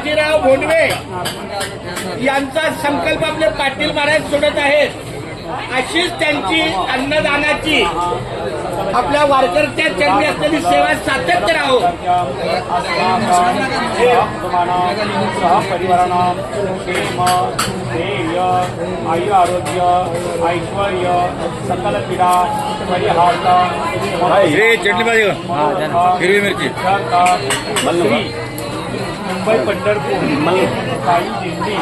बाजीराव भोंडवे यांचा संकल्प आपले पाटील महाराज सोडत आहेत, अशीच त्यांची अन्नदानाची आपल्या वारकऱ्यांच्या चरणी असलेली सेवा सातत्य राहो. परिवारांना क्षेम ध्येय आयु आरोग्य ऐश्वर्य सकल पीडा परिहार चटणी पाहिजे हिरवी मिरची मुंबई पंढरपूर साई दिंडी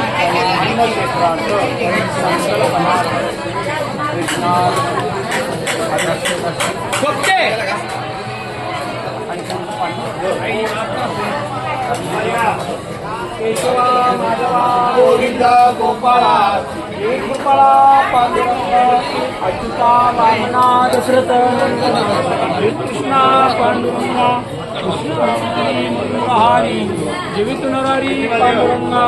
क्षेत्रांत संकल्पना कृष्णा केशवा माधवा गोविंदा गोपाळा गोपाळा पांडुरंग अच्युता वामना दशरथ कृष्णा पांडुरंगा कृष्ण मनोहारी जीवित नरारी पांडुरंगा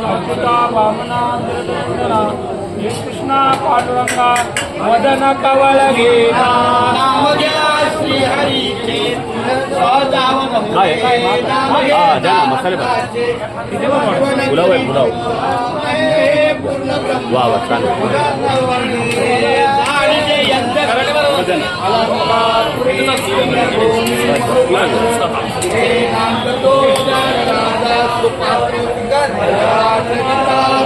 अच्युता वामना कृष्णा पांडुरंगा मदन कवळ घेना नाम घ्या श्री हरीचे मसाले पुलाव आहे पुलाव वा वा छान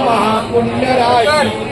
महापुण्यराज